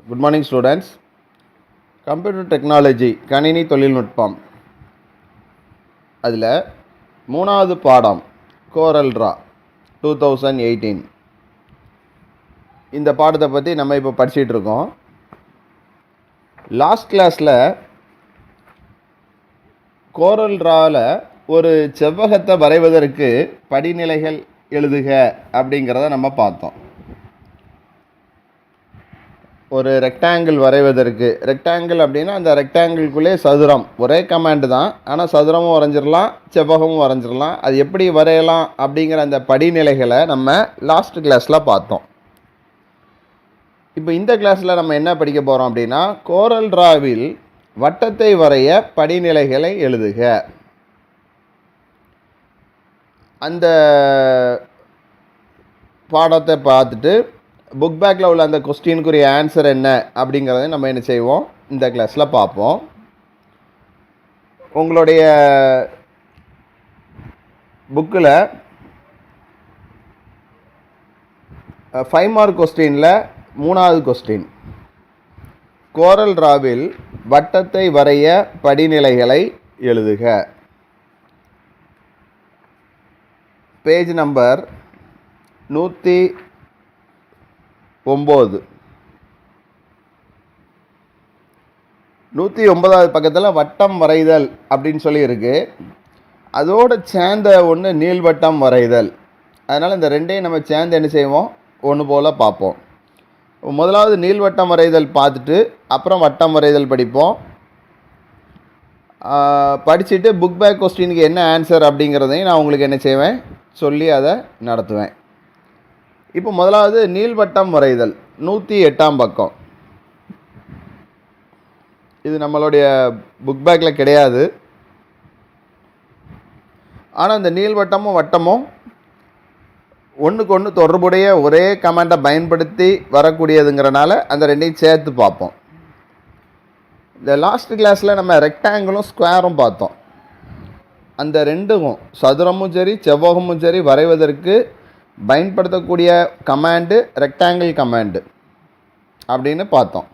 Good morning students. Computer technology கணினி தொழில்நுட்பம் அதில் 3வது பாடம் கோரல்ட்ரா 2018 இந்த பாடத்தை பற்றி நம்ம இப்போ படிச்சுட்டு இருக்கோம். லாஸ்ட் கிளாஸில் கோரல்ட்ராவில் ஒரு செவ்வகத்தை வரைவதற்கு படிநிலைகள் எழுதுக அப்படிங்கிறத நம்ம பார்த்தோம். ஒரு ரெக்டாங்கிள் வரைவதற்கு, ரெக்டாங்கிள் அப்படின்னா அந்த ரெக்டாங்கிள்குள்ளே சதுரம், ஒரே கமாண்டு தான், ஆனால் சதுரமும் வரைஞ்சிடலாம், செவ்வகமும் வரைஞ்சிடலாம். அது எப்படி வரையலாம் அப்படிங்கிற அந்த படிநிலைகளை நம்ம லாஸ்ட் கிளாஸில் பார்த்தோம். இப்போ இந்த கிளாஸில் நம்ம என்ன படிக்க போகிறோம் அப்படின்னா, கோரல்ட்ராவில் வட்டத்தை வரைய படிநிலைகளை எழுதுக. அந்த பாடத்தை பார்த்துட்டு புக் பேக்கில் உள்ள அந்த கொஸ்டினுக்குரிய ஆன்சர் என்ன அப்படிங்கிறத நம்ம என்ன செய்வோம், இந்த கிளாஸில் பார்ப்போம். உங்களுடைய புக்கில் 5 மார்க் கொஸ்டினில் 3வது கொஸ்டின், கோரல்ட்ராவில் வட்டத்தை வரைய படிநிலைகளை எழுதுக. Page number 109. 109வது பக்கத்தில் வட்டம் வரைதல் அப்படின்னு சொல்லி இருக்குது. அதோடு சேர்ந்த ஒன்று நீள்வட்டம் வரைதல். அதனால் இந்த ரெண்டையும் நம்ம சேர்ந்து என்ன செய்வோம், ஒன்று போல் பார்ப்போம். முதலாவது நீள்வட்டம் வரைதல் பார்த்துட்டு அப்புறம் வட்டம் வரைதல் படிப்போம். படிச்சுட்டு புக் பேக் கொஸ்டினுக்கு என்ன ஆன்சர் அப்படிங்கிறதையும் நான் உங்களுக்கு என்ன செய்வேன், சொல்லி அதை நடத்துவேன். இப்போ முதலாவது நீள்வட்டம் வரைதல் 108ஆம் பக்கம். இது நம்மளுடைய புக் பேக்கில் கிடையாது. ஆனால் இந்த நீள்வட்டமும் வட்டமும் ஒன்றுக்கு ஒன்று தொடர்புடைய ஒரே கமாண்டை பயன்படுத்தி வரக்கூடியதுங்கிறனால அந்த ரெண்டையும் சேர்த்து பார்ப்போம். இந்த லாஸ்ட் கிளாஸில் நம்ம ரெக்டாங்கிளும் ஸ்கொயரும் பார்த்தோம். அந்த ரெண்டும் சதுரமும் சரி செவ்வகமும் சரி வரைவதற்கு பயன்படுத்தக்கூடிய கமாண்டு ரெக்டாங்கிள் கமாண்டு அப்படின்னு பார்த்தோம்.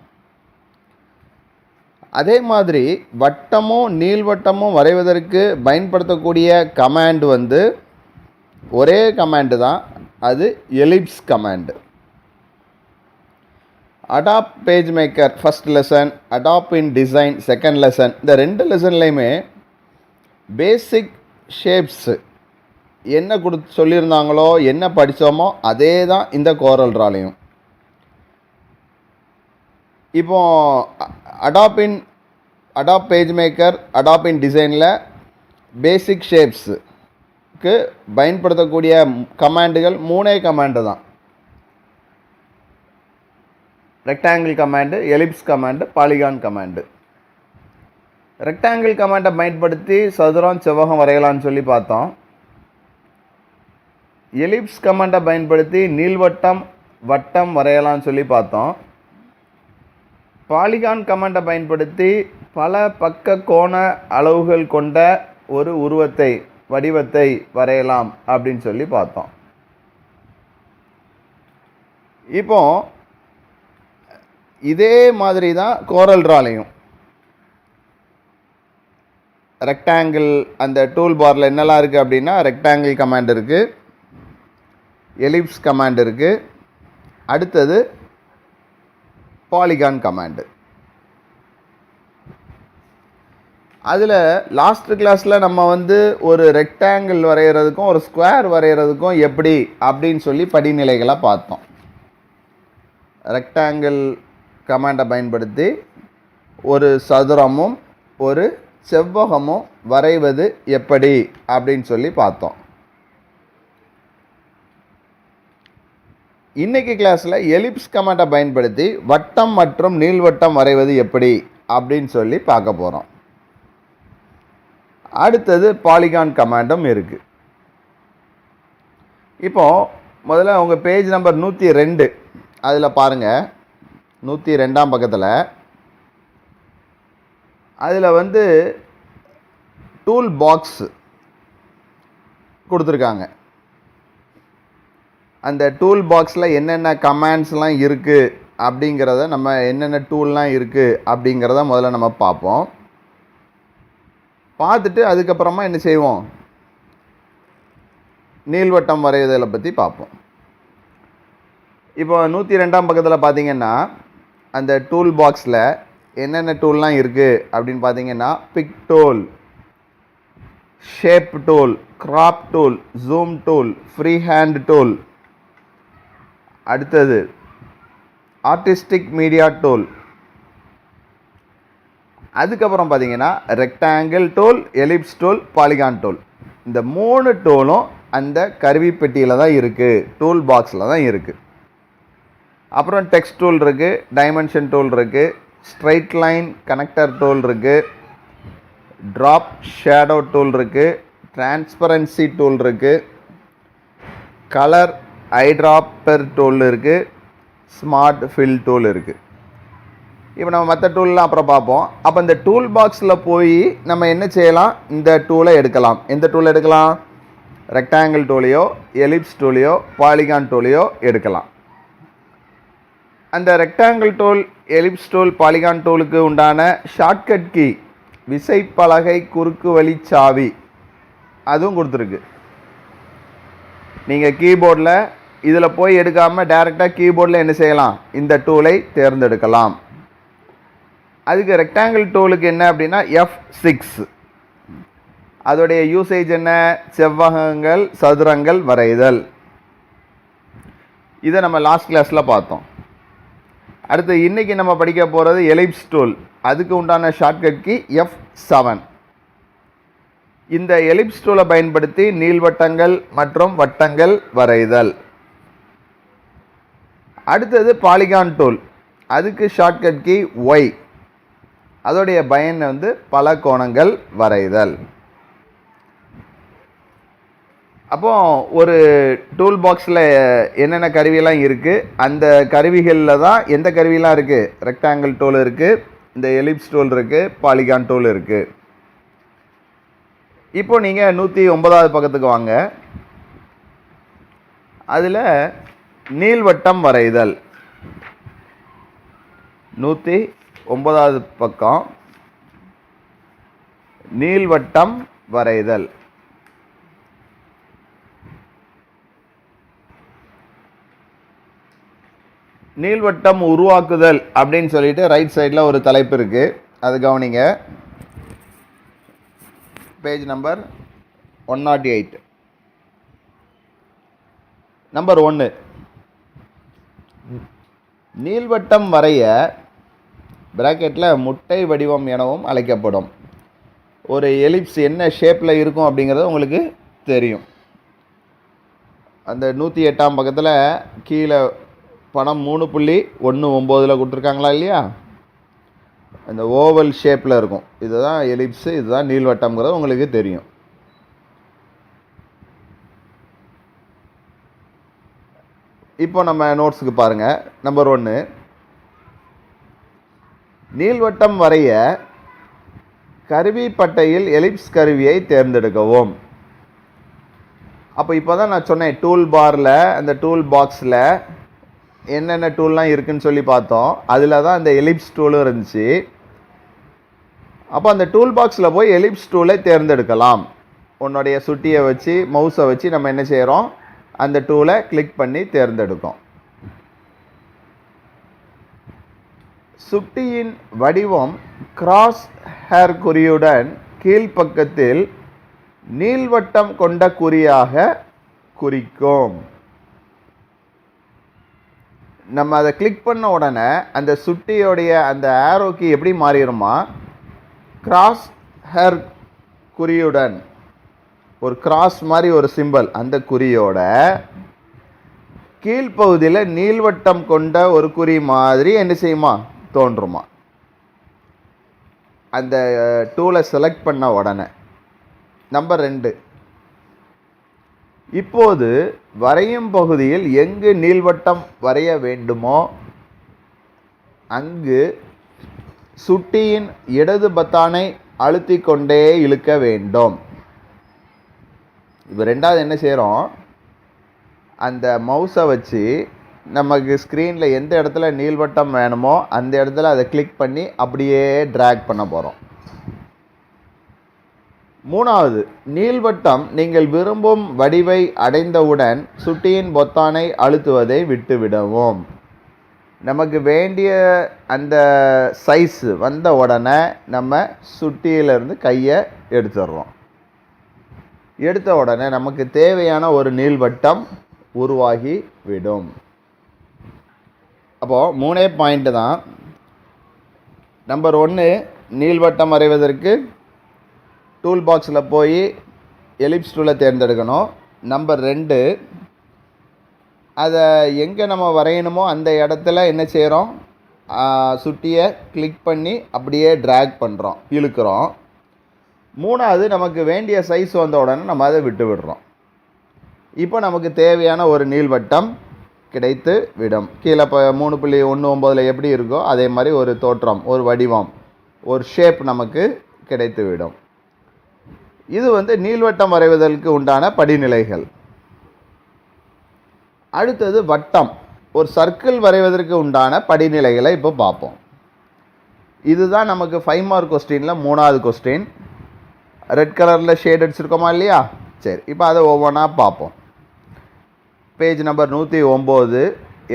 அதே மாதிரி வட்டமும் நீள்வட்டமும் வரைவதற்கு பயன்படுத்தக்கூடிய கமாண்டு வந்து ஒரே கமாண்டு தான், அது ellipse command. Adobe PageMaker first lesson, Adobe InDesign second lesson, இந்த 2 லெசன்லேயுமே பேசிக் ஷேப்ஸு என்ன சொல்லியிருந்தாங்களோ, என்ன படித்தோமோ அதே தான் இந்த கோரல்ட்ராலையும். இப்போ அடாப்ட் பேஜ் மேக்கர், அடாப்ட் இன் டிசைனில் பேசிக் ஷேப்ஸுக்கு பயன்படுத்தக்கூடிய கமாண்டுகள் 3 கமாண்டு தான். Rectangle command, ellipse command, polygon command. Rectangle கமாண்டை பயன்படுத்தி சதுரம் செவ்வகம் வரையலான்னு சொல்லி பார்த்தோம். எலிப்ஸ் கமாண்டை பயன்படுத்தி நீள்வட்டம் வட்டம் வரையலான்னு சொல்லி பார்த்தோம். பாலிகான் கமாண்டை பயன்படுத்தி பல பக்க கோண அளவுகள் கொண்ட ஒரு வடிவத்தை வரையலாம் அப்படின்னு சொல்லி பார்த்தோம். இப்போ இதே மாதிரி தான் கோரல்ட்ராலையும். ரெக்டாங்கிள் அந்த டூல் பாரில் என்னெல்லாம் இருக்குது அப்படின்னா, ரெக்டாங்கிள் கமாண்ட் இருக்குது, எலிப்ஸ் கமாண்ட் இருக்குது, அடுத்தது பாலிகான் கமாண்டு. அதில் லாஸ்ட் கிளாஸில் நம்ம வந்து ஒரு ரெக்டாங்கிள் வரைகிறதுக்கும் ஒரு ஸ்கொயர் வரைகிறதுக்கும் எப்படி அப்படின்னு சொல்லி படிநிலைகளை பார்த்தோம். ரெக்டாங்கிள் கமாண்டை பயன்படுத்தி ஒரு சதுரமும் ஒரு செவ்வகமும் வரைவது எப்படி அப்படின்னு சொல்லி பார்த்தோம். இன்றைக்கி கிளாஸில் எலிப்ஸ் கமாண்டை பயன்படுத்தி வட்டம் மற்றும் நீள்வட்டம் வரைவது எப்படி அப்படின்னு சொல்லி பார்க்க போகிறோம். அடுத்தது பாலிகான் கமாண்டும் இருக்குது. இப்போது முதல்ல உங்கள் பேஜ் நம்பர் 102 அதில் பாருங்கள், 102ஆம் பக்கத்தில் அதில் வந்து டூல் பாக்ஸ் கொடுத்துருக்காங்க. அந்த டூல் பாக்ஸில் என்னென்ன கமாண்ட்ஸ்லாம் இருக்குது அப்படிங்கிறத நம்ம என்னென்ன டூல்லாம் இருக்குது அப்படிங்கிறத முதல்ல நம்ம பார்ப்போம். பார்த்துட்டு அதுக்கப்புறமா என்ன செய்வோம், நீள்வட்டம் வரைதலை பற்றி பார்ப்போம். இப்போ 102ஆம் பக்கத்தில் பார்த்தீங்கன்னா அந்த டூல் பாக்ஸில் என்னென்ன டூல்லாம் இருக்குது அப்படின்னு பார்த்தீங்கன்னா pick tool, shape tool, crop tool, zoom tool, free hand tool, அடுத்தது ஆர்டிஸ்டிக் மீடியா டூல், அதுக்கப்புறம் பார்த்தீங்கன்னா rectangle tool, ellipse tool, polygon tool. இந்த 3 டூலும் அந்த கருவி பெட்டியில் தான் இருக்குது, டூல் பாக்ஸில் தான் இருக்குது. அப்புறம் டெக்ஸ்ட் டூல் இருக்குது, டைமென்ஷன் டூல் இருக்குது, ஸ்ட்ரைட் லைன் கனெக்டர் டூல் இருக்குது, ட்ராப் ஷேடோ டூல் இருக்குது, டிரான்ஸ்பரன்சி டூல் இருக்குது, கலர் ஐட்ராப்பர் டூல் இருக்குது, ஸ்மார்ட் ஃபில் டூல் இருக்குது. இப்போ நம்ம மற்ற டூல்லாம் அப்புறம் பார்ப்போம். அப்போ இந்த டூல் பாக்ஸில் போய் நம்ம என்ன செய்யலாம், இந்த டூலை எடுக்கலாம். எந்த டூல் எடுக்கலாம், ரெக்டாங்கிள் டூலையோ, எலிப்ஸ் டூலையோ, பாலிகான் டூலையோ எடுக்கலாம். அந்த rectangle tool, ellipse tool, polygon டூலுக்கு உண்டான ஷார்ட்கட் கீ, விசைப்பலகை குறுக்கு வழி சாவி அதுவும் கொடுத்துருக்கு. நீங்கள் கீபோர்டில் இதில் போய் எடுக்காமல் டைரெக்டாக கீபோர்டில் என்ன செய்யலாம், இந்த டூலை தேர்ந்தெடுக்கலாம். அதுக்கு ரெக்டாங்கிள் டூலுக்கு என்ன அப்படின்னா F6. அதோடைய யூசேஜ் என்ன, செவ்வகங்கள் சதுரங்கள் வரைதல். இதை நம்ம லாஸ்ட் கிளாஸில் பார்த்தோம். அடுத்து இன்றைக்கி நம்ம படிக்க போகிறது எலிப்ஸ் டூல். அதுக்கு உண்டான ஷார்ட்கட் கீ F7. இந்த எலிப்ஸ் டூலை பயன்படுத்தி நீள்வட்டங்கள் மற்றும் வட்டங்கள் வரைதல். அடுத்தது பாலிகான் டூல். அதுக்கு ஷார்ட்கட் கீ Y. அதோடைய பயன் பல கோணங்கள் வரைதல். அப்போ ஒரு டூல் பாக்ஸில் என்னென்ன கருவியெல்லாம் இருக்குது, அந்த கருவிகளில் தான் எந்த கருவியெல்லாம் இருக்குது, ரெக்டாங்கிள் டூல் இருக்குது, இந்த எலிப்ஸ் டூல் இருக்குது, பாலிகான் டூல் இருக்குது. இப்போ நீங்கள் 109வது பக்கத்துக்கு வாங்க. அதில் நீள்வட்டம் வரைதல் 109வது பக்கம், நீள்வட்டம் வரைதல். நீள்வட்டம் உருவாக்குதல் அப்படின்னு சொல்லிட்டு ரைட் சைடில் ஒரு தலைப்பு இருக்குது, அது கவனிங்க. Page number 108. நம்பர் 1, நீள்வட்டம் வரைய பிராக்கெட்டில் முட்டை வடிவம் எனவும் அழைக்கப்படும் ஒரு எலிப்ஸ் என்ன ஷேப்பில் இருக்கும் அப்படிங்கிறது உங்களுக்கு தெரியும். அந்த 108ஆம் பக்கத்தில் கீழே படம் 3.19 கொடுத்துருக்காங்களா இல்லையா, அந்த ஓவல் ஷேப்பில் இருக்கும். இதுதான் எலிப்ஸு, இதுதான் நீள்வட்டம்ங்கிறது உங்களுக்கு தெரியும். இப்போ நம்ம நோட்ஸுக்கு பாருங்கள். நம்பர் 1, நீள்வட்டம் வரைய கருவி பட்டையில் எலிப்ஸ் கருவியை தேர்ந்தெடுக்கவும். அப்போ இப்போ தான் நான் சொன்னேன், டூல் பாரில் அந்த டூல் பாக்ஸில் என்னென்ன டூல்லாம் இருக்குதுன்னு சொல்லி பார்த்தோம். அதில் தான் அந்த எலிப்ஸ் டூலும் இருந்துச்சு. அப்போ அந்த டூல் பாக்ஸில் போய் எலிப்ஸ் டூலை தேர்ந்தெடுக்கலாம். உன்னுடைய சுட்டியை வச்சு மவுஸை வச்சு நம்ம என்ன செய்கிறோம், அந்த டூலை கிளிக் பண்ணி தேர்ந்தெடுக்கும். சுட்டியின் வடிவம் கிராஸ் ஹேர் குறியுடன் கீழ்ப்பக்கத்தில் நீள்வட்டம் கொண்ட குறியாக குறிக்கும். நம்ம அதை கிளிக் பண்ண உடனே அந்த சுட்டியோடைய அந்த ஆரோக்கி எப்படி மாறிடுமா, கிராஸ் ஹேர் குறியுடன் ஒரு கிராஸ் மாதிரி ஒரு சிம்பல், அந்த குறியோட கீழ்ப்பகுதியில் நீள்வட்டம் கொண்ட ஒரு குறி மாதிரி என்ன செய்யுமா, தோன்றுமா. அந்த டூலை செலக்ட் பண்ண உடனே. நம்பர் 2, இப்போது வரையும் பகுதியில் எங்கு நீள்வட்டம் வரைய வேண்டுமோ அங்கு சுட்டியின் இடது பத்தானை அழுத்தி கொண்டே இழுக்க வேண்டும். இப்போ ரெண்டாவது என்ன செய்கிறோம், அந்த மவுஸை வச்சு நமக்கு ஸ்க்ரீனில் எந்த இடத்துல நீள்வட்டம் வேணுமோ அந்த இடத்துல அதை கிளிக் பண்ணி அப்படியே ட்ராக் பண்ண போகிறோம். மூணாவது, நீள்வட்டம் நீங்கள் விரும்பும் வடிவை அடைந்தவுடன் சுட்டியின் பொத்தானை அழுத்துவதை விட்டுவிடவும். நமக்கு வேண்டிய அந்த சைஸ் வந்த உடனே நம்ம சுட்டியிலிருந்து கையை எடுத்துடுறோம். எடுத்த உடனே நமக்கு தேவையான ஒரு நீள்வட்டம் உருவாகி விடும். அப்போது 3 பாயிண்ட்டு தான். நம்பர் 1, நீள்வட்டம் வரைவதற்கு டூல் பாக்ஸில் போய் எலிப்ஸ் டூலை தேர்ந்தெடுக்கணும். நம்பர் 2, அதை எங்கே நம்ம வரையணுமோ அந்த இடத்துல என்ன செய்கிறோம், சுட்டியை கிளிக் பண்ணி அப்படியே ட்ராக் பண்ணுறோம், இழுக்கிறோம். 3வது, நமக்கு வேண்டிய சைஸ் வந்த உடனே நம்ம அதை விட்டு விடுறோம். இப்போ நமக்கு தேவையான ஒரு நீள்வட்டம் கிடைத்து விடும். கீழே இப்போ 3.19 எப்படி இருக்கோ அதே மாதிரி ஒரு தோற்றம், ஒரு வடிவம், ஒரு ஷேப் நமக்கு கிடைத்து விடும். இது நீள்வட்டம் வரைவதற்கு உண்டான படிநிலைகள். அடுத்தது வட்டம், ஒரு சர்க்கிள் வரைவதற்கு உண்டான படிநிலைகளை இப்போ பார்ப்போம். இதுதான் நமக்கு 5 மார்க் கொஸ்டினில் 3வது கொஸ்டின். ரெட் கலரில் ஷேட் அடிச்சிருக்கோமா இல்லையா? சரி, இப்போ அதை ஒவ்வொன்றா பார்ப்போம். பேஜ் நம்பர் 109,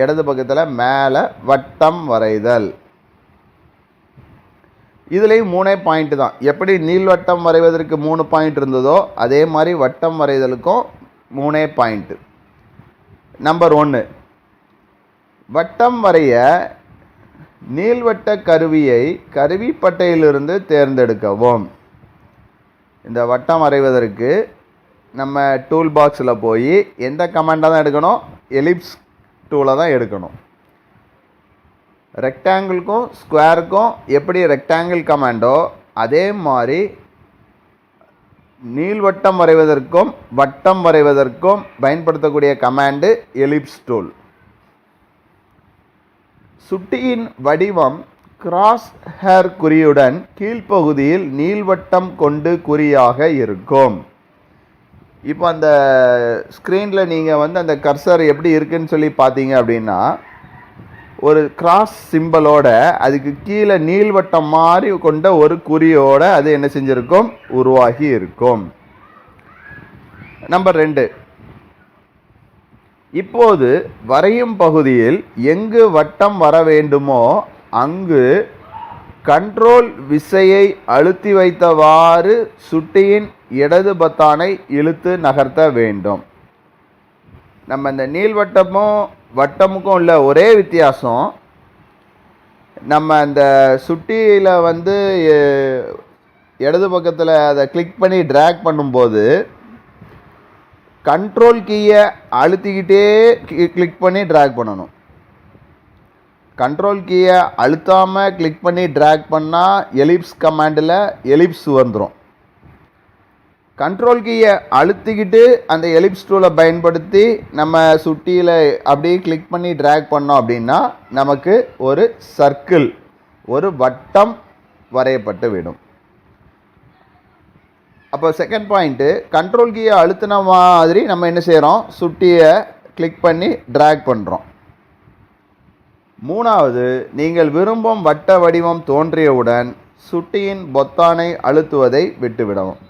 இடது பக்கத்தில் மேலே வட்டம் வரைதல். இதுலேயும் 3 பாயிண்ட்டு தான். எப்படி நீள்வட்டம் வரைவதற்கு 3 பாயிண்ட் இருந்ததோ அதே மாதிரி வட்டம் வரைதலுக்கும் 3 பாயிண்ட்டு. நம்பர் 1, வட்டம் வரைய நீள்வட்ட கருவியை கருவிப்பட்டையிலிருந்து தேர்ந்தெடுக்கவும். இந்த வட்டம் வரைவதற்கு நம்ம டூல் பாக்ஸில் போய் எந்த கமாண்டை தான் எடுக்கணும், எலிப்ஸ் டூலை தான் எடுக்கணும். ரெக்டாங்கிளுக்கும் ஸ்கொயருக்கும் எப்படி ரெக்டாங்கிள் கமாண்டோ அதே மாதிரி நீள்வட்டம் வரைவதற்கும் வட்டம் வரைவதற்கும் பயன்படுத்தக்கூடிய கமாண்டு எலிப்ஸ் டூல். சுட்டியின் வடிவம் கிராஸ் ஹேர் குறியுடன் கீழ்ப்பகுதியில் நீள்வட்டம் கொண்டு குறியாக இருக்கும். இப்போ அந்த ஸ்க்ரீனில் நீங்கள் அந்த கர்சர் எப்படி இருக்குன்னு சொல்லி பார்த்தீங்க அப்படின்னா, ஒரு கிராஸ் சிம்பலோட அதுக்கு கீழே நீள்வட்டம் மாதிரி கொண்ட ஒரு குறியோட அது என்ன செஞ்சிருக்கும், உருவாகி இருக்கும். நம்பர் 2, இப்போது வரையும் பகுதியில் எங்கு வட்டம் வர வேண்டுமோ அங்கு கண்ட்ரோல் விசையை அழுத்தி வைத்தவாறு சுட்டியின் இடது பொத்தானை இழுத்து நகர்த்த வேண்டும். நம்ம இந்த நீள்வட்டமும் வட்டமுக்கும் உள்ள ஒரே வித்தியாசம், நம்ம அந்த சுட்டியில் இடது பக்கத்தில் அதை கிளிக் பண்ணி ட்ராக் பண்ணும்போது கண்ட்ரோல் கீயை அழுத்திக்கிட்டே கிளிக் பண்ணி ட்ராக் பண்ணணும். கண்ட்ரோல் கீயை அழுத்தாமல் கிளிக் பண்ணி ட்ராக் பண்ணால் எலிப்ஸ் கமாண்டில் எலிப்ஸ் வந்துடும். கண்ட்ரோல் கீயை அழுத்திக்கிட்டு அந்த எலிப்ஸ் டூலை பயன்படுத்தி நம்ம சுட்டியில் அப்படியே கிளிக் பண்ணி ட்ராக் பண்ணோம் அப்படின்னா நமக்கு ஒரு சர்க்கிள், ஒரு வட்டம் வரையப்பட்டு விடும். அப்போ செகண்ட் பாயிண்ட்டு, கண்ட்ரோல் கீயை அழுத்தின மாதிரி நம்ம என்ன செய்கிறோம், சுட்டியை கிளிக் பண்ணி ட்ராக் பண்ணுறோம். 3வது, நீங்கள் விரும்பும் வட்ட வடிவம் தோன்றியவுடன் சுட்டியின் பொத்தானை அழுத்துவதை விட்டுவிடவும்.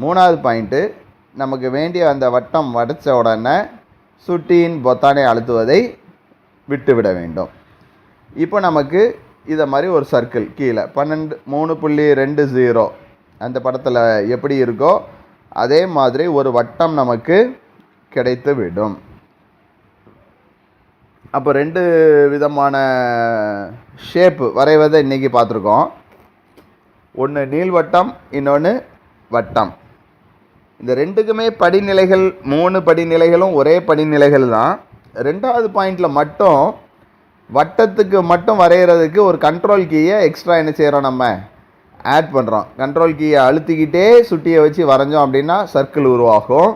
3வது பாயிண்ட்டு, நமக்கு வேண்டிய அந்த வட்டம் வடித்த உடனே சுட்டியின் பொத்தானை அழுத்துவதை விட்டுவிட வேண்டும். இப்போ நமக்கு இதை மாதிரி ஒரு சர்க்கிள் கீழே 3.20 அந்த படத்தில் எப்படி இருக்கோ அதே மாதிரி ஒரு வட்டம் நமக்கு கிடைத்து விடும். அப்போ 2 விதமான ஷேப்பு வரைவதை இன்றைக்கி பார்த்துருக்கோம். ஒன்று நீள்வட்டம், இன்னொன்று வட்டம். இந்த 2க்குமே படிநிலைகள், 3 படிநிலைகளும் ஒரே படிநிலைகள் தான். 2வது பாயிண்டில் மட்டும் வட்டத்துக்கு மட்டும் வரைகிறதுக்கு ஒரு கண்ட்ரோல் கீயை எக்ஸ்ட்ரா என்ன செய்கிறோம், நம்ம ஆட் பண்ணுறோம். கண்ட்ரோல் கீயை அழுத்திக்கிட்டே சுட்டியை வச்சு வரைஞ்சோம் அப்படின்னா சர்க்கிள் உருவாகும்.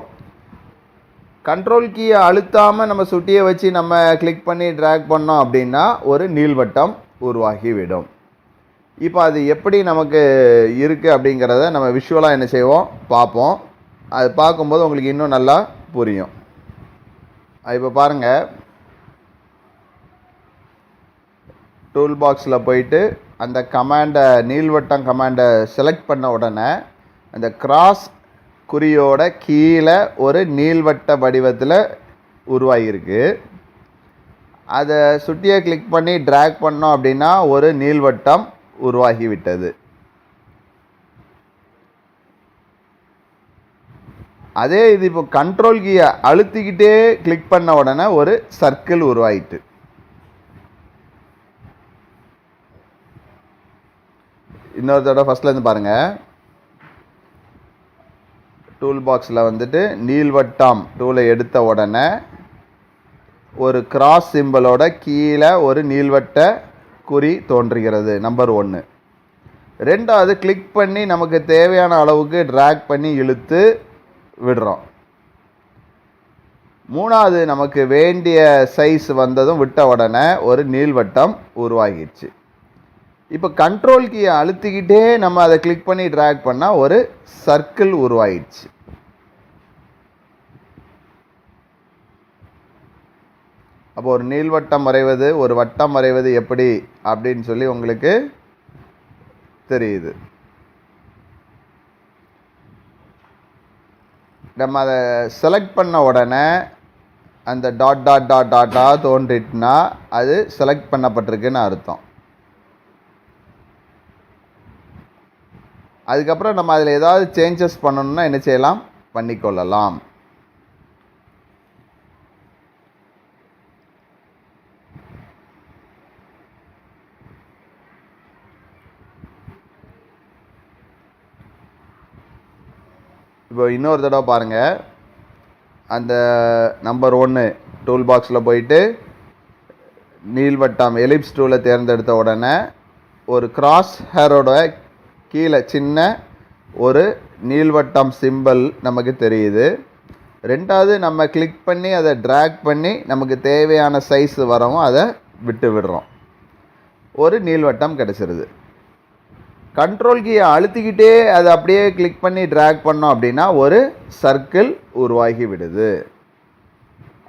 கண்ட்ரோல் கீயை அழுத்தாமல் நம்ம சுட்டியை வச்சு நம்ம கிளிக் பண்ணி ட்ராக் பண்ணோம் அப்படின்னா ஒரு நீள்வட்டம் உருவாகிவிடும். இப்போ அது எப்படி நமக்கு இருக்குது அப்படிங்கிறத நம்ம விஷுவலாக என்ன செய்வோம், பார்ப்போம். அது பார்க்கும்போது உங்களுக்கு இன்னும் நல்லா புரியும். இப்போ பாருங்கள், டூல் பாக்ஸில் போயிட்டு அந்த கமாண்டை நீள்வட்டம் கமாண்டை செலக்ட் பண்ண உடனே அந்த கிராஸ் குறியோட கீழே ஒரு நீள்வட்ட வடிவத்தில் உருவாகியிருக்கு. அதை சுட்டியை கிளிக் பண்ணி ட்ராக் பண்ணோம் அப்படின்னா ஒரு நீள்வட்டம் உருவாகிவிட்டது. அதே இது இப்போ கண்ட்ரோல் கீயை அழுத்திக்கிட்டே கிளிக் பண்ண உடனே ஒரு சர்க்கிள் உருவாயிட்டு. இன்னொரு தடவை ஃபஸ்ட்லேருந்து பாருங்கள். டூல் பாக்ஸில் வந்துட்டு நீள்வட்டம் டூலை எடுத்த உடனே ஒரு கிராஸ் சிம்பிளோட கீழே ஒரு நீள்வட்ட குறி தோன்றுகிறது. நம்பர் 1. ரெண்டாவது கிளிக் பண்ணி நமக்கு தேவையான அளவுக்கு ட்ராக் பண்ணி இழுத்து விடுறோம். மூணாவது நமக்கு வேண்டிய சைஸ் வந்ததும் விட்ட உடனே ஒரு நீள்வட்டம் உருவாகிடுச்சு. இப்போ கண்ட்ரோல் கீயை அழுத்திக்கிட்டே நம்ம அதை கிளிக் பண்ணி ட்ராக் பண்ணால் ஒரு சர்க்கிள் உருவாயிடுச்சு. அப்போ ஒரு நீள்வட்டம் வரைவது ஒரு வட்டம் வரைவது எப்படி அப்படின்னு சொல்லி உங்களுக்கு தெரியுது. நம்ம அதை செலக்ட் பண்ண உடனே அந்த டாட் டாட் டாட் டாட்டாக தோன்றிட்டுனா அது செலக்ட் பண்ணப்பட்டிருக்குன்னு அர்த்தம். அதுக்கப்புறம் நம்ம அதில் ஏதாவது சேஞ்சஸ் பண்ணணும்னா என்ன செய்யலாம், பண்ணிக்கொள்ளலாம். இப்போ இன்னொரு தடவை பாருங்கள். அந்த நம்பர் 1 டூல் பாக்ஸில் போயிட்டு நீள்வட்டம் எலிப்ஸ் டூலை தேர்ந்தெடுத்த உடனே ஒரு கிராஸ் ஹேரோட கீழே சின்ன ஒரு நீள்வட்டம் சிம்பிள் நமக்கு தெரியுது. ரெண்டாவது நம்ம கிளிக் பண்ணி அதை ட்ராக் பண்ணி நமக்கு தேவையான சைஸ் வரவும் அதை விட்டு விடுறோம். ஒரு நீள்வட்டம் கிடச்சிருது. கண்ட்ரோல் கீயை அழுத்திக்கிட்டே அதை அப்படியே கிளிக் பண்ணி ட்ராக் பண்ணோம் அப்படின்னா ஒரு சர்க்கிள் உருவாகி விடுது.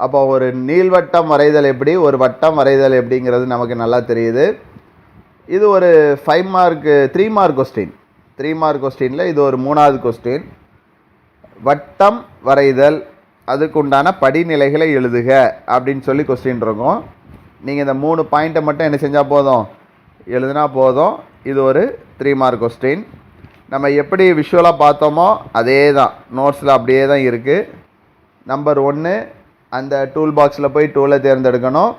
அப்போ ஒரு நீள்வட்டம் வரைதல் எப்படி, ஒரு வட்டம் வரைதல் எப்படிங்கிறது நமக்கு நல்லா தெரியுது. இது ஒரு 5 மார்க் 3 மார்க் கொஸ்டின். 3 மார்க் கொஸ்டினில் இது ஒரு 3வது கொஸ்டின். வட்டம் வரைதல் அதுக்கு உண்டான படிநிலைகளை எழுதுக அப்படின்னு சொல்லி கொஸ்டின் இருக்கும். நீங்கள் இந்த 3 பாயிண்ட்டை மட்டும் என்ன செஞ்சால் போதும், எழுதுனா போதும். இது ஒரு 3 மார்க் கொஸ்டின். நம்ம எப்படி விஷுவலாக பார்த்தோமோ அதே தான் நோட்ஸில் அப்படியே தான் இருக்குது. நம்பர் 1 அந்த டூல் பாக்ஸில் போய் டூலை தேர்ந்தெடுக்கணும்.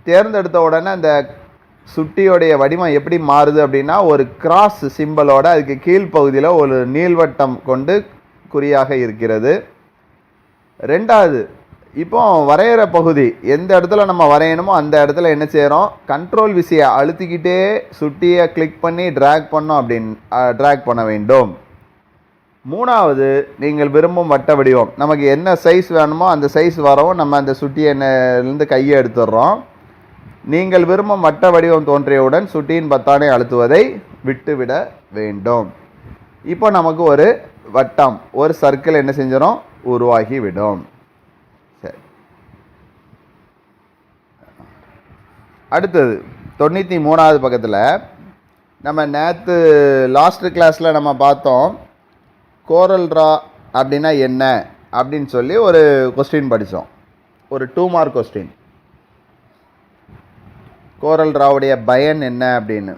தேர்ந்தெடுத்த உடனே அந்த சுட்டியோடைய வடிவம் எப்படி மாறுது அப்படின்னா ஒரு கிராஸ் சிம்பிளோட அதுக்கு கீழ்ப்பகுதியில் ஒரு நீள்வட்டம் கொண்டு குறியாக இருக்கிறது. ரெண்டாவது இப்போ வரைகிற பகுதி எந்த இடத்துல நம்ம வரையணுமோ அந்த இடத்துல என்ன செய்கிறோம், கண்ட்ரோல் விசையை அழுத்திக்கிட்டே சுட்டியை கிளிக் பண்ணி ட்ராக் பண்ணோம் ட்ராக் பண்ண வேண்டும். மூணாவது நீங்கள் விரும்பும் வட்ட வடிவம் நமக்கு என்ன சைஸ் வேணுமோ அந்த சைஸ் வரவும் நம்ம அந்த சுட்டியிலேருந்து கையை எடுத்துடுறோம். நீங்கள் விரும்பும் வட்ட வடிவம் தோன்றியவுடன் சுட்டியின் பத்தானை அழுத்துவதை விட்டுவிட வேண்டும். இப்போ நமக்கு ஒரு வட்டம் ஒரு சர்க்கிள் என்ன செஞ்சிடும், உருவாகிவிடும். சரி, அடுத்தது 93வது பக்கத்தில் நம்ம நேற்று லாஸ்ட் கிளாஸில் நம்ம பார்த்தோம். கோரல் ட்ரா அப்படின்னா என்ன அப்படின்னு சொல்லி ஒரு கொஸ்டின் படித்தோம். ஒரு 2 மார்க் கொஸ்டின். கோரல் ட்ராவுடைய பயன் என்ன அப்படின்னு.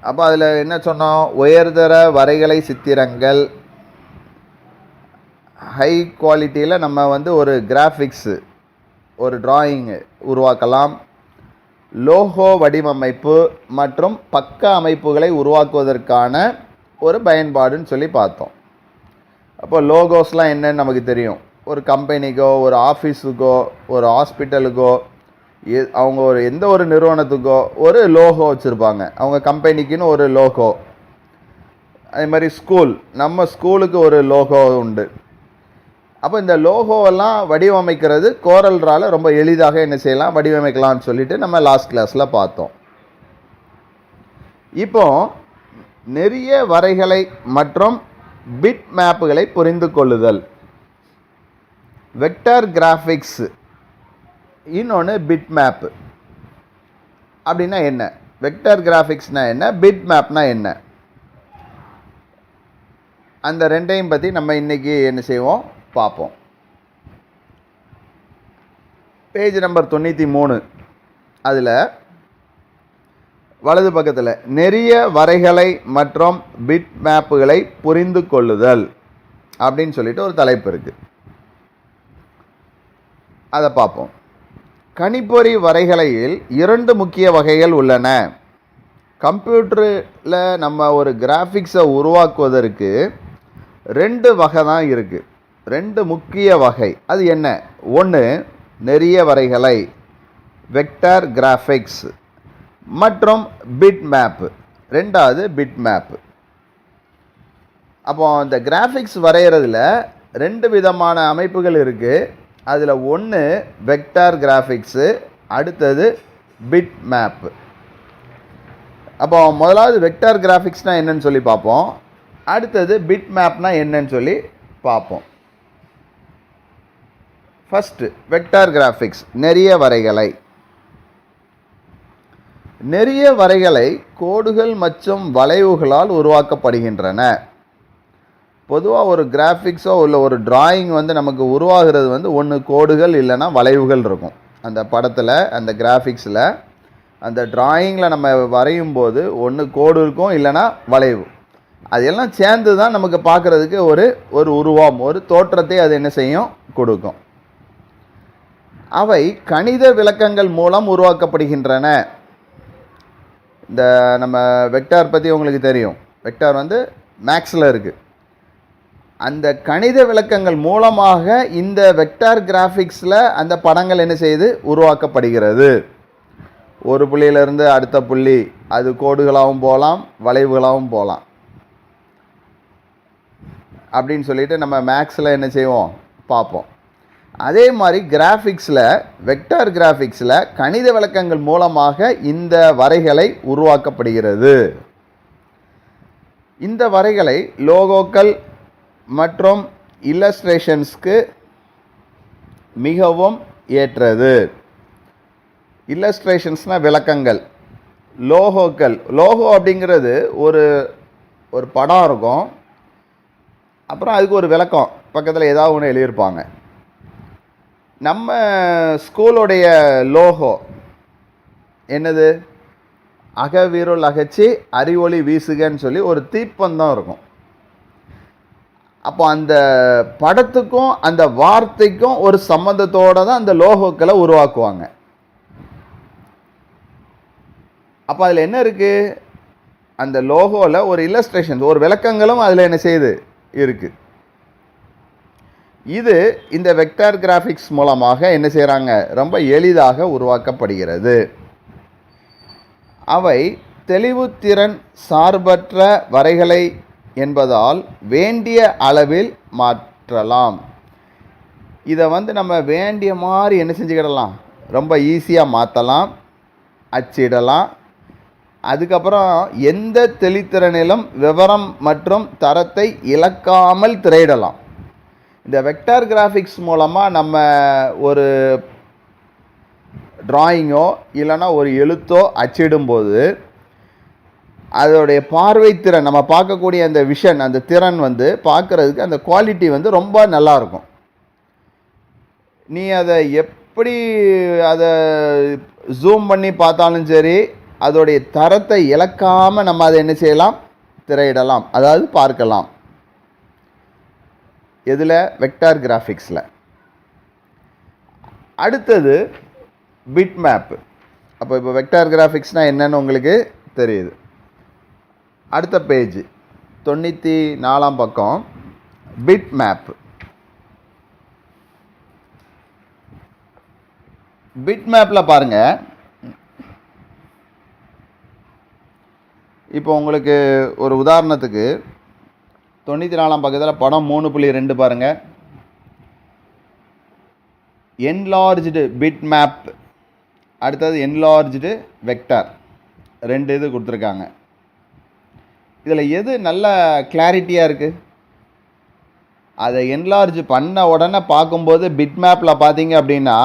அப்போ அதில் என்ன சொன்னோம், உயர்தர வரைகலை சித்திரங்கள் ஹை குவாலிட்டியில் நம்ம ஒரு கிராஃபிக்ஸு ஒரு டிராயிங்கு உருவாக்கலாம். லோகோ வடிவமைப்பு மற்றும் பக்க அமைப்புகளை உருவாக்குவதற்கான ஒரு பயன்பாடுன்னு சொல்லி பார்த்தோம். அப்போ லோகோஸ்லாம் என்னன்னு நமக்கு தெரியும். ஒரு கம்பெனிக்கோ ஒரு ஆஃபீஸுக்கோ ஒரு ஹாஸ்பிட்டலுக்கோ அவங்க எந்த ஒரு நிறுவனத்துக்கோ ஒரு லோகோ வச்சுருப்பாங்க. அவங்க கம்பெனிக்குன்னு ஒரு லோகோ. அதே மாதிரி ஸ்கூல், நம்ம ஸ்கூலுக்கு ஒரு லோகோ உண்டு. அப்போ இந்த லோகோவெல்லாம் வடிவமைக்கிறது கோரல் ட்ராவில் ரொம்ப எளிதாக என்ன செய்யலாம், வடிவமைக்கலாம்னு சொல்லிட்டு நம்ம லாஸ்ட் கிளாஸில் பார்த்தோம். இப்போ நிறைய வரைகலை மற்றும் பிட் மேப்புகளை புரிந்து கொள்ளுதல், வெக்டர் கிராஃபிக்ஸ், இன்னொன்று பிட் மேப்பு. அப்படின்னா என்ன, வெக்டர் கிராஃபிக்ஸ்னால் என்ன, பிட் மேப்னா என்ன, அந்த ரெண்டையும் பற்றி நம்ம இன்றைக்கி என்ன செய்வோம் பார்ப்போம். பேஜ் நம்பர் 93 அதில் வலது பக்கத்தில் நெறிய வரைகளை மற்றும் பிட் மேப்புகளை புரிந்து கொள்ளுதல் அப்படின்னு சொல்லிட்டு ஒரு தலைப்பு இருக்குது. அதை பார்ப்போம். கணிப்பொறி வரைகலையில் 2 முக்கிய வகைகள் உள்ளன. கம்ப்யூட்டரில் நம்ம ஒரு கிராஃபிக்ஸை உருவாக்குவதற்கு 2 வகை தான் இருக்குது. 2 முக்கிய வகை. அது என்ன? ஒன்று நெறிய வரைகலை வெக்டர் கிராஃபிக்ஸ் மற்றும் பிட் மேப்பு. 2வது பிட் மேப்பு. அப்போ இந்த கிராஃபிக்ஸ் வரைகிறதுல 2 விதமான அமைப்புகள் இருக்குது. அதில் ஒன்று வெக்டர் கிராஃபிக்ஸு, அடுத்தது பிட் மேப்பு. அப்போ முதலாவது வெக்டர் கிராஃபிக்ஸ்னால் என்னன்னு சொல்லி பார்ப்போம். அடுத்தது பிட் மேப்னா என்னன்னு சொல்லி பார்ப்போம். ஃபஸ்ட்டு வெக்டர் கிராஃபிக்ஸ், நெறிய வரைகலை. நெறிய வரைகலை கோடுகள் மற்றும் வளைவுகளால் உருவாக்கப்படுகின்றன. பொதுவாக ஒரு கிராஃபிக்ஸோ இல்லை ஒரு டிராயிங் நமக்கு உருவாகிறது ஒன்று கோடுகள் இல்லைன்னா வளைவுகள் இருக்கும். அந்த படத்தில், அந்த கிராஃபிக்ஸில், அந்த டிராயிங்கில் நம்ம வரையும் போது ஒன்று கோடு இருக்கும் இல்லைன்னா வளைவு. அதெல்லாம் சேர்ந்து தான் நமக்கு பார்க்குறதுக்கு ஒரு உருவம், ஒரு தோற்றத்தை அது என்ன செய்யும், கொடுக்கும். அவை கணித விளக்கங்கள் மூலம் உருவாக்கப்படுகின்றன. இந்த நம்ம வெக்டார் பற்றி உங்களுக்கு தெரியும். வெக்டார் மேக்ஸில் இருக்குது. அந்த கணித விளக்கங்கள் மூலமாக இந்த வெக்டார் கிராஃபிக்ஸில் அந்த படங்கள் என்ன செய்யுது, உருவாக்கப்படுகிறது. ஒரு புள்ளியிலிருந்து அடுத்த புள்ளி, அது கோடுகளாகவும் போகலாம், வளைவுகளாகவும் போகலாம். அப்படின்னு சொல்லிட்டு நம்ம மேக்ஸில் என்ன செய்வோம் பார்ப்போம். அதே மாதிரி கிராஃபிக்ஸில், வெக்டார் கிராஃபிக்ஸில் கணித விளக்கங்கள் மூலமாக இந்த வரைகளை உருவாக்கப்படுகிறது. இந்த வரைகளை லோகோக்கள் மற்றும் இல்லஸ்ட்ரேஷன்ஸ்க்கு மிகவும் ஏற்றது. இல்லஸ்ட்ரேஷன்ஸ்னால் விளக்கங்கள், லோகோக்கள். லோகோ அப்படிங்கிறது ஒரு படம் இருக்கும், அப்புறம் அதுக்கு ஒரு விளக்கம் பக்கத்தில் ஏதாவது ஒன்று எழுதியிருப்பாங்க. நம்ம ஸ்கூலுடைய லோகோ என்னது, அகவீருள் அகச்சி அறிவொளி வீசுகன்னு சொல்லி ஒரு தீப்பந்தம் இருக்கும். அப்போ அந்த படத்துக்கும் அந்த வார்த்தைக்கும் ஒரு சம்மந்தத்தோடு தான் அந்த லோகோக்களை உருவாக்குவாங்க. அப்போ அதில் என்ன இருக்குது, அந்த லோகோவில் ஒரு இல்லஸ்ட்ரேஷன், ஒரு விளக்கங்களும் அதில் என்ன செய்யுது இருக்குது. இது இந்த வெக்டார் கிராஃபிக்ஸ் மூலமாக என்ன செய்கிறாங்க, ரொம்ப எளிதாக உருவாக்கப்படுகிறது. அவை தெளிவுத்திறன் சார்பற்ற வரைகலை என்பதால் வேண்டிய அளவில் மாற்றலாம். இதை நம்ம வேண்டிய மாதிரி என்ன செஞ்சுக்கிடலாம், ரொம்ப ஈஸியாக மாற்றலாம், அச்சிடலாம். அதுக்கப்புறம் எந்த தெளித்திறனிலும் விவரம் மற்றும் தரத்தை இழக்காமல் திரையிடலாம். இந்த வெக்டார் கிராஃபிக்ஸ் மூலமாக நம்ம ஒரு டிராயிங்கோ இல்லைன்னா ஒரு எழுத்தோ அச்சிடும்போது அதோடைய பார்வை திறன், நம்ம பார்க்கக்கூடிய அந்த விஷன், அந்த திறன் பார்க்குறதுக்கு அந்த குவாலிட்டி ரொம்ப நல்லாயிருக்கும். நீ அதை எப்படி அதை ஜூம் பண்ணி பார்த்தாலும் சரி, அதோடைய தரத்தை இழக்காமல் நம்ம அதை என்ன செய்யலாம், திரையிடலாம், அதாவது பார்க்கலாம். எதில், வெக்டார் கிராஃபிக்ஸில். அடுத்தது பிட் மேப்பு. இப்போ வெக்டார் கிராஃபிக்ஸ்னால் என்னன்னு உங்களுக்கு தெரியுது. அடுத்த பேஜ் 94 பக்கம் பிட் மேப். பிட் மேப்பில் பாருங்கள், இப்போ உங்களுக்கு ஒரு உதாரணத்துக்கு 94 பக்கத்தில் படம் 3.2 பாருங்கள். என்லார்ஜ்டு பிட் மேப், அடுத்தது என்லார்ஜ்டு வெக்டார், 2 இது கொடுத்துருக்காங்க. இதில் எது நல்ல கிளாரிட்டியாக இருக்குது, அதை என்லார்ஜ் பண்ண உடனே பார்க்கும்போது பிட் மேப்பில் பார்த்தீங்க அப்படின்னா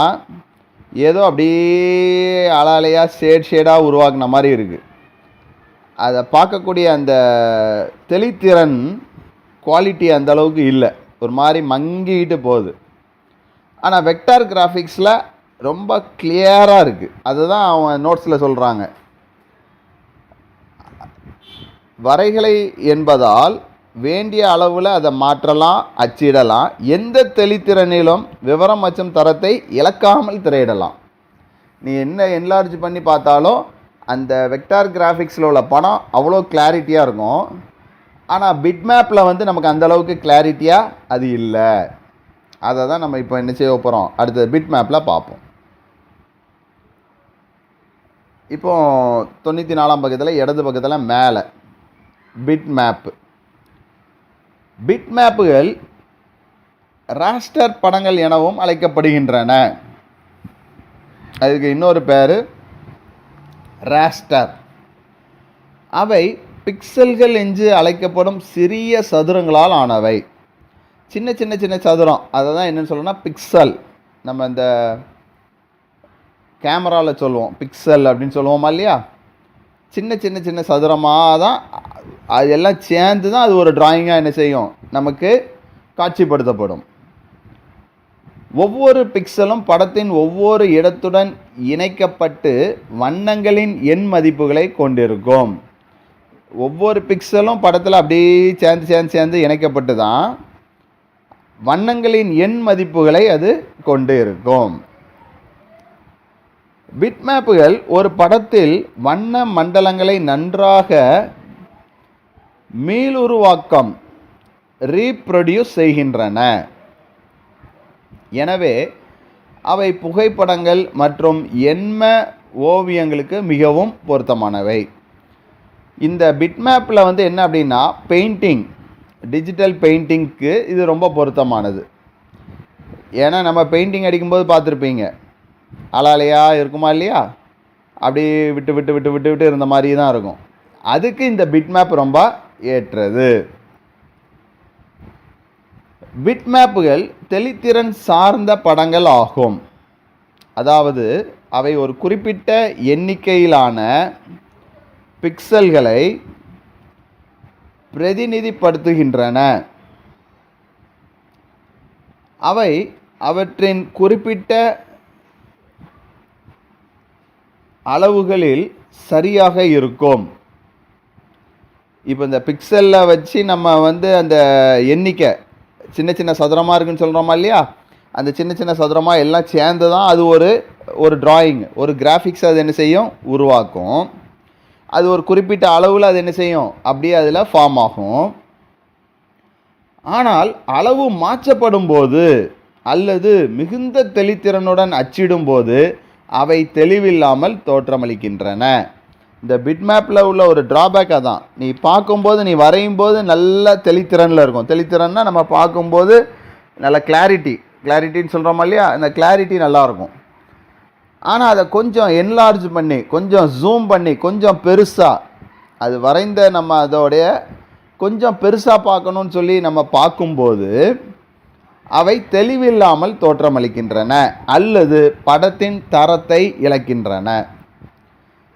ஏதோ அப்படியே அலையாக ஷேடாக உருவாக்குன மாதிரி இருக்குது. அதை பார்க்கக்கூடிய அந்த தெளித்திறன் குவாலிட்டி அந்த அளவுக்கு இல்லை, ஒரு மாதிரி மங்கிட்டு போகுது. ஆனால் வெக்டார் கிராஃபிக்ஸில் ரொம்ப கிளியராக இருக்குது. அதுதான் அவங்க நோட்ஸில் சொல்கிறாங்க. வரைகலை என்பதால் வேண்டிய அளவில் அதை மாற்றலாம், அச்சிடலாம். எந்த தெளித்திறனிலும் விவரம் மற்றும் தரத்தை இழக்காமல் திரையிடலாம். நீ என்ன என்லார்ஜ் பண்ணி பார்த்தாலும் அந்த வெக்டார் கிராஃபிக்ஸில் உள்ள படம் அவ்வளோ கிளாரிட்டியாக இருக்கும். ஆனால் பிட்மேப்பில் வந்து நமக்கு அந்தளவுக்கு கிளாரிட்டியாக அது இல்லை. அதை தான் நம்ம இப்போ என்ன செய்ய போகிறோம், அடுத்த பிட்மேப்பில் பார்ப்போம். இப்போது 94ஆம் பக்கத்தில் இடது பக்கத்தில் மேலே பிட்மேப்பு. பிட்மேப்புகள் ராஸ்டர் படங்கள் எனவும் அழைக்கப்படுகின்றன. அதுக்கு இன்னொரு பேர் ராஸ்டர். அவை பிக்சல்கள் என்று அழைக்கப்படும் சிறிய சதுரங்களால் ஆனவை. சின்ன சின்ன சின்ன சதுரம், அதை தான் என்னென்னு சொல்லணும்னா பிக்சல். நம்ம இந்த கேமராவில் சொல்லுவோம் பிக்சல் அப்படின்னு சொல்லுவோமா இல்லையா? சின்ன சின்ன சின்ன சதுரமாக தான் அது எல்லாம் சேர்ந்து தான் அது ஒரு டிராயிங்காக என்ன செய்யும், நமக்கு காட்சிப்படுத்தப்படும். ஒவ்வொரு பிக்சலும் படத்தின் ஒவ்வொரு இடத்துடன் இணைக்கப்பட்டு வண்ணங்களின் எண் மதிப்புகளை கொண்டிருக்கும். ஒவ்வொரு பிக்சலும் படத்தில் அப்படியே சேர்ந்து சேர்ந்து சேர்ந்து இணைக்கப்பட்டு தான் வண்ணங்களின் எண் மதிப்புகளை அது கொண்டு இருக்கும். பிட்மேப்புகள் ஒரு படத்தில் வண்ண மண்டலங்களை நன்றாக மீளுருவாக்கம் ரீப்ரொடியூஸ் செய்கின்றன. எனவே அவை புகைப்படங்கள் மற்றும் எண்ம ஓவியங்களுக்கு மிகவும் பொருத்தமானவை. இந்த பிட்மேப்பில் வந்து என்ன அப்படின்னா பெயிண்டிங், டிஜிட்டல் பெயிண்டிங்க்கு இது ரொம்ப பொருத்தமானது. ஏன்னா நம்ம பெயிண்டிங் அடிக்கும்போது பார்த்துருப்பீங்க, அலையாக இருக்குமா இல்லையா? அப்படி விட்டு விட்டு விட்டு விட்டு விட்டு இருந்த மாதிரி தான் இருக்கும். அதுக்கு இந்த பிட்மேப் ரொம்ப ஏற்றது. பிட்மேப்புகள் தெளித்திறன் சார்ந்த படங்கள் ஆகும். அதாவது அவை ஒரு குறிப்பிட்ட எண்ணிக்கையிலான பிக்சல்களை பிரதிநிதிப்படுத்துகின்றன. அவை அவற்றின் குறிப்பிட்ட அளவுகளில் சரியாக இருக்கும். இப்போ இந்த பிக்சலில் வச்சு நம்ம வந்து அந்த எண்ணிக்கை சின்ன சின்ன சதுரமாக இருக்குன்னு சொல்கிறோமா இல்லையா? அந்த சின்ன சின்ன சதுரமாக எல்லாம் சேர்ந்து தான் அது ஒரு டிராயிங், ஒரு கிராஃபிக்ஸ் அது என்ன செய்யும், உருவாக்கும். அது ஒரு குறிப்பிட்ட அளவில் அது என்ன செய்யும், அப்படியே அதில் ஃபார்ம் ஆகும். ஆனால் அளவு மாற்றப்படும் போது அல்லது மிகுந்த தெளித்திறனுடன் அச்சிடும்போது அவை தெளிவில்லாமல் தோற்றமளிக்கின்றன. இந்த பிட்மேப்பில் உள்ள ஒரு ட்ராபேக்காக தான், நீ பார்க்கும்போது நீ வரையும் போது நல்ல தெளித்திறனில் இருக்கும். தெளித்திறன்னா நம்ம பார்க்கும்போது நல்ல கிளாரிட்டின்னு சொல்கிறோமா இல்லையா? அந்த கிளாரிட்டி நல்லாயிருக்கும். ஆனால் அதை கொஞ்சம் என்லார்ஜ் பண்ணி, கொஞ்சம் ஜூம் பண்ணி, கொஞ்சம் பெருசாக அது வரைந்த நம்ம அதோடைய கொஞ்சம் பெருசாக பார்க்கணுன்னு சொல்லி நம்ம பார்க்கும்போது அவை தெளிவில்லாமல் தோற்றமளிக்கின்றன அல்லது படத்தின் தரத்தை இழக்கின்றன.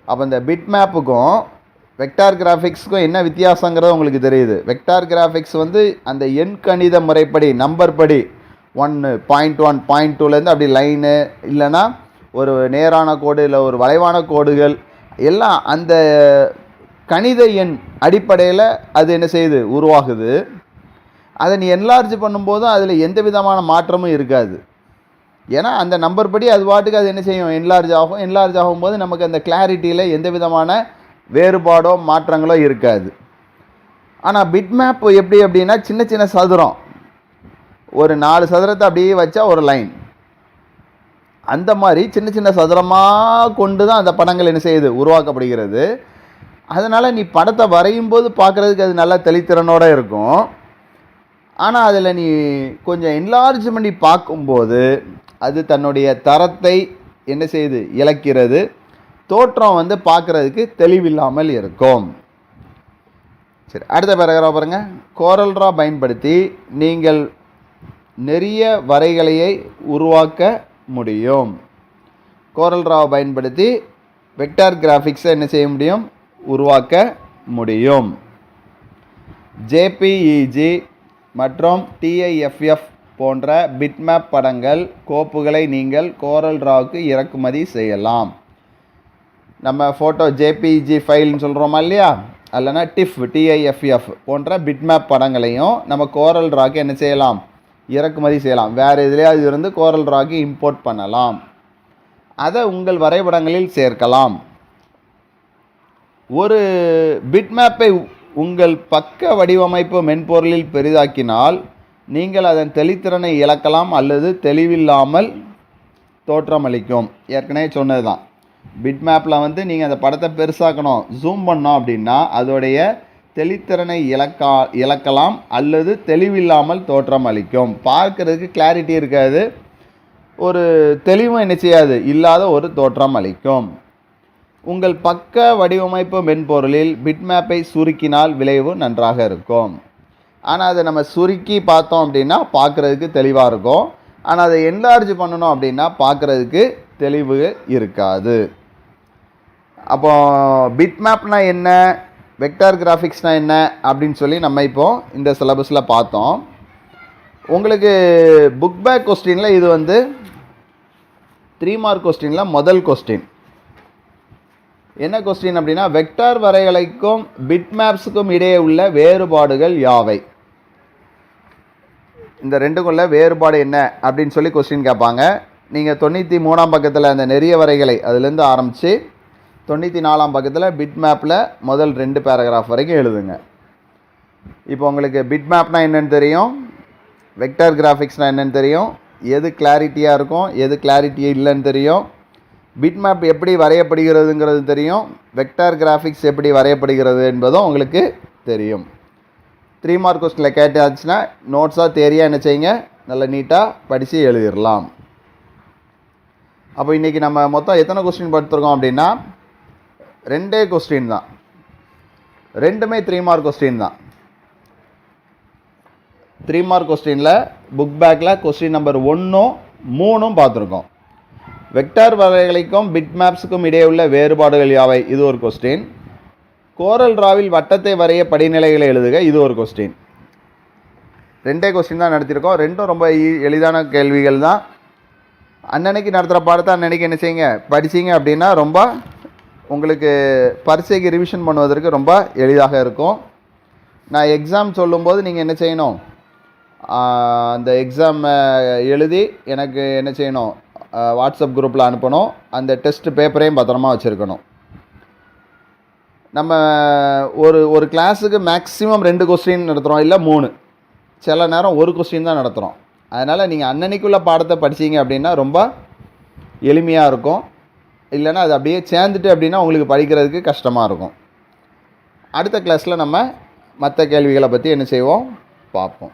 அப்போ இந்த பிட்மேப்புக்கும் வெக்டார் கிராஃபிக்ஸுக்கும் என்ன வித்தியாசங்கிறது உங்களுக்கு தெரியுது. வெக்டார் கிராஃபிக்ஸ் வந்து அந்த எண்கணித முறைப்படி நம்பர் படி 1, 0.1, 0.2லேருந்து அப்படி லைனு இல்லைன்னா ஒரு நேரான கோடு இல்லை ஒரு வளைவான கோடுகள் எல்லாம் அந்த கணித எண் அடிப்படையில் அது என்ன செய்யுது, உருவாகுது. அதை நீ என்லார்ஜ் பண்ணும்போதும் அதில் எந்த விதமான மாற்றமும் இருக்காது. ஏன்னா அந்த நம்பர் படி அது பாட்டுக்கு அது என்ன செய்யும், என்லார்ஜ் ஆகும். என்லார்ஜ் ஆகும்போது நமக்கு அந்த கிளாரிட்டியில் எந்த விதமான வேறுபாடோ மாற்றங்களோ இருக்காது. ஆனால் பிட்மேப் எப்படி அப்படின்னா சின்ன சின்ன சதுரம், ஒரு 4 சதுரத்தை அப்படியே வச்சா ஒரு லைன், அந்த மாதிரி சின்ன சின்ன சதுரமாக கொண்டு தான் அந்த படங்கள் என்ன செய்யுது, உருவாக்கப்படுகிறது. அதனால் நீ படத்தை வரையும் போது பார்க்குறதுக்கு அது நல்லா தெளித்திறனோடு இருக்கும். ஆனால் அதில் நீ கொஞ்சம் என்லார்ஜ் பண்ணி பார்க்கும்போது அது தன்னுடைய தரத்தை என்ன செய்யுது, இழக்கிறது. தோற்றம் வந்து பார்க்குறதுக்கு தெளிவில்லாமல் இருக்கும். சரி, அடுத்த பேராகிராஃப் பாருங்கள். கோரல்ட்ரா பயன்படுத்தி நீங்கள் நிறைய வரைகலையை உருவாக்க முடியும். CorelDRAW பயன்படுத்தி வெக்டார் கிராஃபிக்ஸை என்ன செய்ய முடியும், உருவாக்க முடியும். JPEG மற்றும் TIFF போன்ற பிட்மேப் படங்கள் கோப்புகளை நீங்கள் CorelDRAWக்கு இறக்குமதி செய்யலாம். நம்ம ஃபோட்டோ JPEG ஃபைல்னு சொல்கிறோமா இல்லையா, அல்லனா TIFF போன்ற பிட்மேப் படங்களையும் நம்ம CorelDRAWக்கு என்ன செய்யலாம், இறக்குமதி செய்யலாம். வேறு எதுலையாவது இருந்து CorelDRAWக்கு இம்போர்ட் பண்ணலாம். அதை உங்கள் வரைபடங்களில் சேர்க்கலாம். ஒரு பிட்மேப்பை உங்கள் பக்க வடிவமைப்பு மென்பொருளில் பெரிதாக்கினால் நீங்கள் அதன் தெளித்திறனை இழக்கலாம் அல்லது தெளிவில்லாமல் தோற்றமளிக்கும். ஏற்கனவே சொன்னது தான், பிட்மேப்பில் வந்து நீங்கள் அந்த படத்தை பெருசாக்கணும், ஜூம் பண்ணோம் அப்படின்னா அதோடைய தெளித்திறனை இழக்கலாம் அல்லது தெளிவில்லாமல் தோற்றமளிக்கும். பார்க்கறதுக்கு கிளாரிட்டி இருக்காது, ஒரு தெளிவும் என்ன செய்யாது, இல்லாத ஒரு தோற்றம் அளிக்கும். உங்கள் பக்க வடிவமைப்பு மென்பொருளில் பிட்மேப்பை சுருக்கினால் விளைவு நன்றாக இருக்கும். ஆனால் அதை நம்ம சுருக்கி பார்த்தோம் அப்படின்னா பார்க்குறதுக்கு தெளிவாக இருக்கும். ஆனால் அதை என்லார்ஜ் பண்ணணும் அப்படின்னா பார்க்குறதுக்கு தெளிவு இருக்காது. அப்போ பிட்மேப்னா என்ன, வெக்டார் கிராஃபிக்ஸ்னால் என்ன அப்படின்னு சொல்லி நம்ம இப்போது இந்த சிலபஸில் பார்த்தோம். உங்களுக்கு புக் பேக் கொஸ்டினில் இது வந்து 3 மார்க் கொஸ்டினில் முதல் கொஸ்டின். என்ன கொஸ்டின் அப்படின்னா, வெக்டார் வரைகலைக்கும் பிட்மேப்ஸுக்கும் இடையே உள்ள வேறுபாடுகள் யாவை? இந்த ரெண்டுக்குள்ள வேறுபாடு என்ன அப்படின்னு சொல்லி கொஸ்டின் கேட்பாங்க. நீங்கள் 93ஆம் பக்கத்தில் அந்த நெறிய வரைகளை அதுலேருந்து ஆரம்பித்து 94ஆம் பக்கத்தில் பிட்மேப்பில் முதல் 2 பேராகிராஃப் வரைக்கும் எழுதுங்க. இப்போ உங்களுக்கு பிட்மேப்னா என்னென்னு தெரியும், வெக்டார் கிராஃபிக்ஸ்னால் என்னென்னு தெரியும், எது கிளாரிட்டியாக இருக்கும் எது கிளாரிட்டி இல்லைன்னு தெரியும், பிட்மேப் எப்படி வரையப்படுகிறதுங்கிறது தெரியும், வெக்டார் கிராஃபிக்ஸ் எப்படி வரையப்படுகிறது என்பதும் உங்களுக்கு தெரியும். 3 மார்க் கொஸ்டினில் கேட்டாச்சுன்னா நோட்ஸாக தேரியாக என்ன செய்யுங்க, நல்லா நீட்டாக படித்து எழுதிடலாம். அப்போ இன்றைக்கி நம்ம மொத்தம் எத்தனை கொஸ்டின் படுத்துருக்கோம் அப்படின்னா 2 கொஸ்டின் தான், 2மே 3 மார்க் கொஸ்டின் தான். 3 மார்க் கொஸ்டினில் புக் பேக்கில் கொஸ்டின் நம்பர் 1ம் 3ம் பார்த்துருக்கோம். வெக்டார் வரைகலைக்கும் பிட்மேப்ஸுக்கும் இடையே உள்ள வேறுபாடுகள் யாவை, இது ஒரு கொஸ்டின். CorelDRAWவில் வட்டத்தை வரைய படிநிலைகளை எழுதுக, இது ஒரு கொஸ்டின். 2 கொஸ்டின் தான் நடத்தியிருக்கோம். 2ம் ரொம்ப எளிதான கேள்விகள் தான். அன்னன்னைக்கு நடத்துகிற பாடத்தை அன்னன்னைக்கு என்ன செய்யுங்க, படிச்சிங்க அப்படின்னா ரொம்ப உங்களுக்கு பரீட்சைக்கு ரிவிஷன் பண்ணுவதற்கு ரொம்ப எளிதாக இருக்கும். நான் எக்ஸாம் சொல்லும்போது நீங்கள் என்ன செய்யணும், அந்த எக்ஸாம் எழுதி எனக்கு என்ன செய்யணும், வாட்ஸ்அப் குரூப்பில் அனுப்பணும். அந்த டெஸ்ட் பேப்பரையும் பத்திரமா வச்சுருக்கணும். நம்ம ஒரு கிளாஸுக்கு மேக்ஸிமம் 2 கொஸ்டின் நடத்துகிறோம், இல்லை 3, சில நேரம் 1 கொஸ்டின் தான் நடத்துகிறோம். அதனால் நீங்கள் அன்னன்னைக்குள்ள பாடத்தை படிச்சிங்க அப்படின்னா ரொம்ப எளிமையாக இருக்கும். இல்லைன்னா அது அப்படியே சேர்ந்துட்டு அப்படின்னா உங்களுக்கு படிக்கிறதுக்கு கஷ்டமாக இருக்கும். அடுத்த கிளாஸில் நம்ம மற்ற கேள்விகளை பற்றி என்ன செய்வோம் பார்ப்போம்.